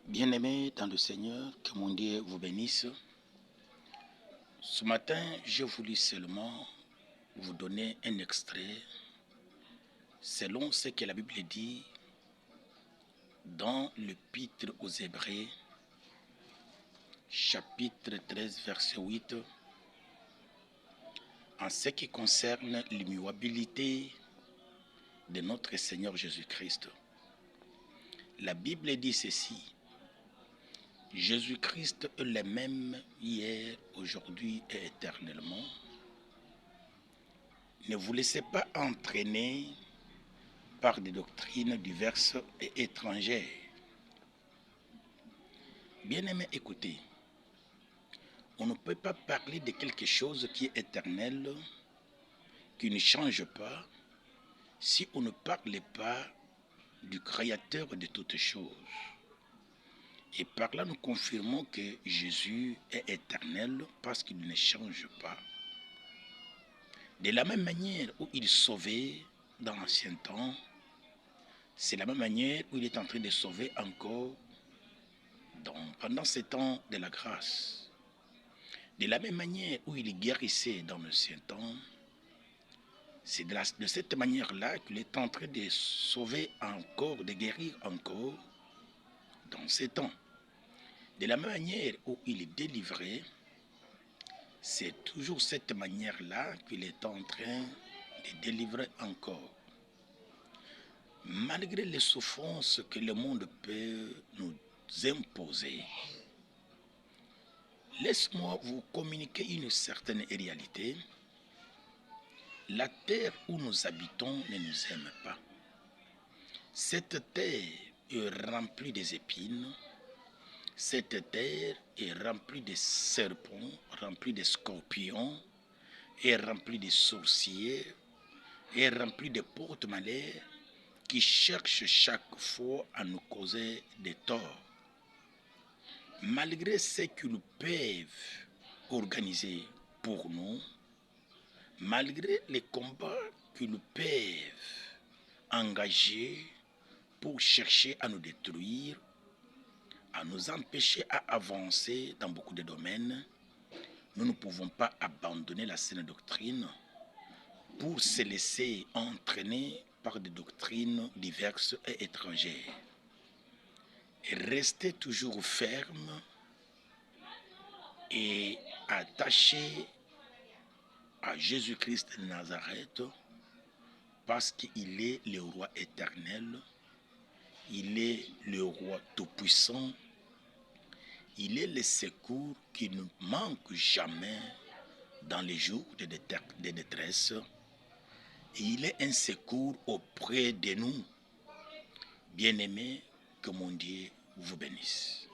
Bien-aimés dans le Seigneur, que mon Dieu vous bénisse. Ce matin, j'ai voulu seulement vous donner un extrait selon ce que la Bible dit dans l'Épître aux Hébreux, chapitre 13, verset 8, en ce qui concerne l'immuabilité de notre Seigneur Jésus-Christ. La Bible dit ceci: Jésus-Christ est le même hier, aujourd'hui et éternellement. Ne vous laissez pas entraîner par des doctrines diverses et étrangères. Bien-aimés, écoutez, on ne peut pas parler de quelque chose qui est éternel, qui ne change pas, si on ne parle pas du Créateur de toutes choses. Et par là, nous confirmons que Jésus est éternel parce qu'il ne change pas. De la même manière où il sauvait dans l'ancien temps, c'est la même manière où il est en train de sauver encore pendant ces temps de la grâce. De la même manière où il guérissait dans l'ancien temps, c'est de cette manière-là qu'il est en train de sauver encore, de guérir encore dans ces temps. De la même manière où il est délivré, c'est toujours cette manière-là qu'il est en train de délivrer encore. Malgré les souffrances que le monde peut nous imposer, laisse-moi vous communiquer une certaine réalité. La terre où nous habitons ne nous aime pas. Cette terre est remplie des épines. Cette terre est remplie de serpents, remplie de scorpions, est remplie de sorciers, est remplie de porte-malheurs qui cherchent chaque fois à nous causer des torts. Malgré ce qu'ils peuvent organiser pour nous, malgré les combats qu'ils peuvent engager pour chercher à nous détruire, à nous empêcher à avancer dans beaucoup de domaines, nous ne pouvons pas abandonner la saine doctrine pour se laisser entraîner par des doctrines diverses et étrangères. Et rester toujours ferme et attaché à Jésus-Christ de Nazareth, parce qu'il est le roi éternel, il est le roi tout-puissant, il est le secours qui ne manque jamais dans les jours de détresse, et il est un secours auprès de nous. Bien-aimés, que mon Dieu vous bénisse.